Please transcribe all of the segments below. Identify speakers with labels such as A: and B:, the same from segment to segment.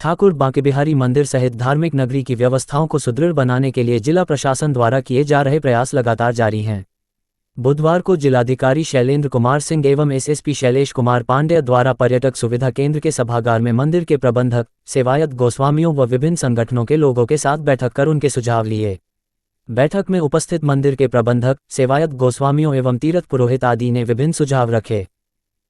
A: ठाकुर बांकेबिहारी मंदिर सहित धार्मिक नगरी की व्यवस्थाओं को सुदृढ़ बनाने के लिए जिला प्रशासन द्वारा किए जा रहे प्रयास लगातार जारी हैं। बुधवार को जिलाधिकारी शैलेंद्र कुमार सिंह एवं एसएसपी शैलेश कुमार पांडेय द्वारा पर्यटक सुविधा केंद्र के सभागार में मंदिर के प्रबंधक, सेवायत गोस्वामियों व विभिन्न संगठनों के लोगों के साथ बैठक कर उनके सुझाव लिए। बैठक में उपस्थित मंदिर के प्रबंधक, सेवायत गोस्वामियों एवं तीर्थ पुरोहित आदि ने विभिन्न सुझाव रखे।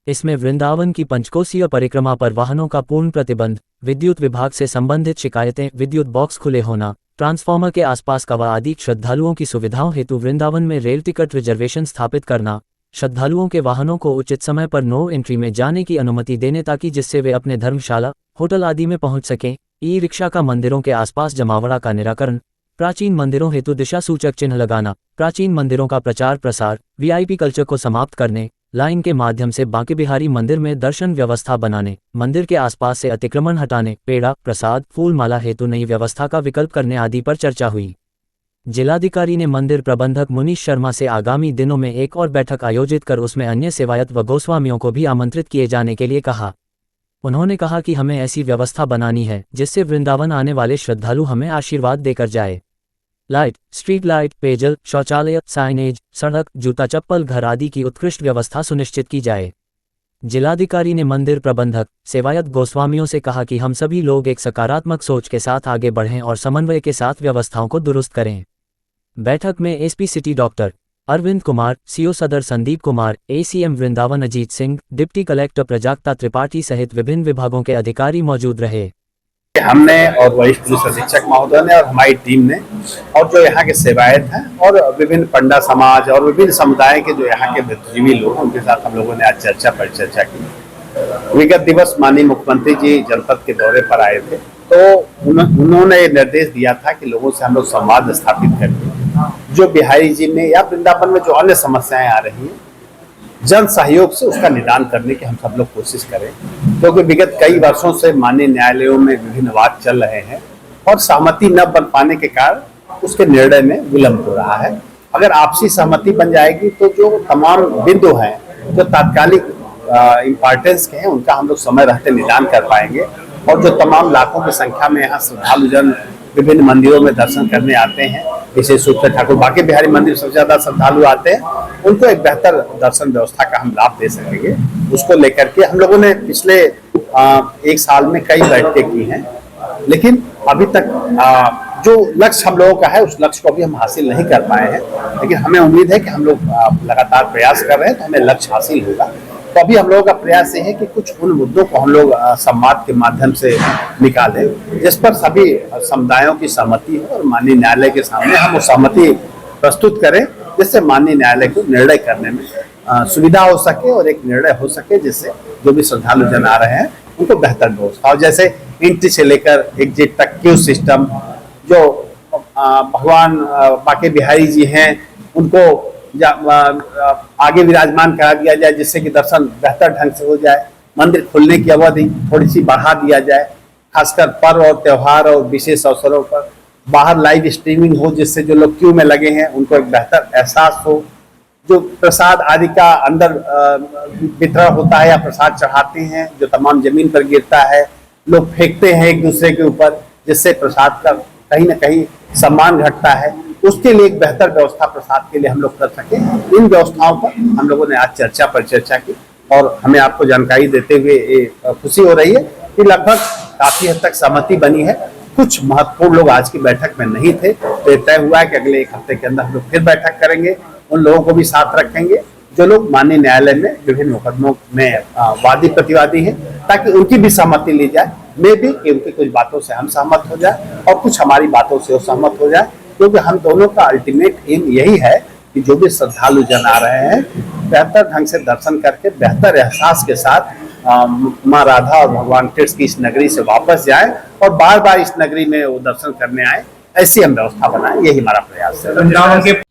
A: इसमें वृंदावन की पंचकोसीय परिक्रमा पर वाहनों का पूर्ण प्रतिबंध, विद्युत विभाग से संबंधित शिकायतें, विद्युत बॉक्स खुले होना, ट्रांसफार्मर के आसपास कवा आदि, श्रद्धालुओं की सुविधाओं हेतु वृंदावन में रेल टिकट रिजर्वेशन स्थापित करना, श्रद्धालुओं के वाहनों को उचित समय पर नो एंट्री में जाने की अनुमति देने ताकि जिससे वे अपने धर्मशाला, होटल आदि में पहुंच सकें, ई रिक्शा का मंदिरों के आसपास जमावड़ा का निराकरण, प्राचीन मंदिरों हेतु दिशा सूचक चिन्ह लगाना, प्राचीन मंदिरों का प्रचार प्रसार, वीआईपी कल्चर को समाप्त करने, लाइन के माध्यम से बांकेबिहारी मंदिर में दर्शन व्यवस्था बनाने, मंदिर के आसपास से अतिक्रमण हटाने, पेड़ा, प्रसाद, फूल माला हेतु नई व्यवस्था का विकल्प करने आदि पर चर्चा हुई। जिलाधिकारी ने मंदिर प्रबंधक मुनीश शर्मा से आगामी दिनों में एक और बैठक आयोजित कर उसमें अन्य सेवायत व गोस्वामियों को भी आमंत्रित किए जाने के लिए कहा। उन्होंने कहा कि हमें ऐसी व्यवस्था बनानी है जिससे वृंदावन आने वाले श्रद्धालु हमें आशीर्वाद देकर जाए। लाइट, स्ट्रीट लाइट, पेयजल, शौचालय, साइनेज, सड़क, जूता चप्पल घर आदि की उत्कृष्ट व्यवस्था सुनिश्चित की जाए। जिलाधिकारी ने मंदिर प्रबंधक, सेवायत गोस्वामियों से कहा कि हम सभी लोग एक सकारात्मक सोच के साथ आगे बढ़ें और समन्वय के साथ व्यवस्थाओं को दुरुस्त करें। बैठक में SP city doctor Arvind Kumar, CO Sadar Sandeep Kumar, ACM Vrindavan Ajit Singh, deputy collector Prajakta Tripathi सहित विभिन्न विभागों के अधिकारी मौजूद रहे।
B: हमने और वरिष्ठ पुलिस अधीक्षक महोदय ने और हमारी टीम ने और जो यहाँ के सेवायत हैं और विभिन्न पंडा समाज और विभिन्न समुदाय के जो यहाँ के बुद्धिजीवी लोग हैं उनके साथ हम लोगों ने आज परिचर्चा की। विगत दिवस माननीय मुख्यमंत्री जी जनपद के दौरे पर आए थे, तो उन्होंने निर्देश दिया था कि लोगों से हम लोग संवाद स्थापित करके जो बिहारी जी में या वृंदावन में जो अन्य समस्याएं आ रही हैं, जन सहयोग से उसका निदान करने की हम सब लोग कोशिश करें, क्योंकि विगत कई वर्षों से माननीय न्यायालयों में विभिन्न वाद चल रहे हैं और सहमति न बन पाने के कारण उसके निर्णय में विलंब हो रहा है। अगर आपसी सहमति बन जाएगी तो जो तमाम बिंदु हैं जो तात्कालिक इम्पोर्टेंस के हैं उनका हम लोग समय रहते निदान कर पाएंगे और जो तमाम लाखों की संख्या में यहाँ श्रद्धालु जन विभिन्न मंदिरों में दर्शन करने आते हैं, विशेष रूप से ठाकुर बांकेबिहारी मंदिर सबसे ज्यादा श्रद्धालु आते हैं, उनको एक बेहतर दर्शन व्यवस्था का हम लाभ दे सकेंगे। उसको लेकर के हम लोगों ने पिछले एक साल में कई बैठकें की हैं, लेकिन अभी तक जो लक्ष्य हम लोगों का है उस लक्ष्य को भी हम हासिल नहीं कर पाए हैं, लेकिन हमें उम्मीद है कि हम लोग लगातार प्रयास कर रहे हैं तो हमें लक्ष्य हासिल होगा। तो अभी हम लोगों का प्रयास ये है कि कुछ उन मुद्दों को हम लोग संवाद के माध्यम से निकालें जिस पर सभी समुदायों की सहमति हो और माननीय न्यायालय के सामने हम वो सहमति प्रस्तुत करें, जिससे माननीय न्यायालय को निर्णय करने में सुविधा हो सके और एक निर्णय हो सके जिससे जो भी श्रद्धालु जन आ रहे हैं उनको बेहतर व्यवस्था हो। जैसे एंट्री से लेकर एग्जिट तक क्यू सिस्टम, जो भगवान बांकेबिहारी जी हैं उनको आगे विराजमान करा दिया जाए जिससे कि दर्शन बेहतर ढंग से हो जाए। मंदिर खुलने की अवधि थोड़ी सी बढ़ा दिया जाए, खासकर पर्व और त्योहार और विशेष अवसरों पर बाहर लाइव स्ट्रीमिंग हो जिससे जो लोग क्यू में लगे हैं उनको एक बेहतर एहसास हो। जो प्रसाद आदि का अंदर वितरण होता है या प्रसाद चढ़ाते हैं जो तमाम जमीन पर गिरता है, लोग फेंकते हैं एक दूसरे के ऊपर जिससे प्रसाद का कहीं ना कहीं सम्मान घटता है, उसके लिए एक बेहतर व्यवस्था प्रसाद के लिए हम लोग कर सके। इन व्यवस्थाओं पर हम लोगों ने आज परिचर्चा की और हमें आपको जानकारी देते हुए खुशी हो रही है कि लगभग काफी हद तक सहमति बनी है। कुछ महत्वपूर्ण लोग आज की बैठक में नहीं थे, तो तय हुआ है कि अगले एक हफ्ते के अंदर हम लोग फिर बैठक करेंगे, उन लोगों को भी साथ रखेंगे जो लोग माननीय न्यायालय में विभिन्न मुकदमों में वादी प्रतिवादी हैं, ताकि उनकी भी सहमति ली जाए। मे भी कि उनकी कुछ बातों से हम सहमत हो जाए और कुछ हमारी बातों से वो सहमत हो जाए, क्योंकि हम दोनों का अल्टीमेट एम यही है कि जो भी श्रद्धालु जन आ रहे हैं बेहतर ढंग से दर्शन करके बेहतर एहसास के साथ माँ राधा और भगवान कृष्ण की इस नगरी से वापस जाएं और बार बार इस नगरी में वो दर्शन करने आए, ऐसी हम व्यवस्था बनाएं। यही हमारा प्रयास है।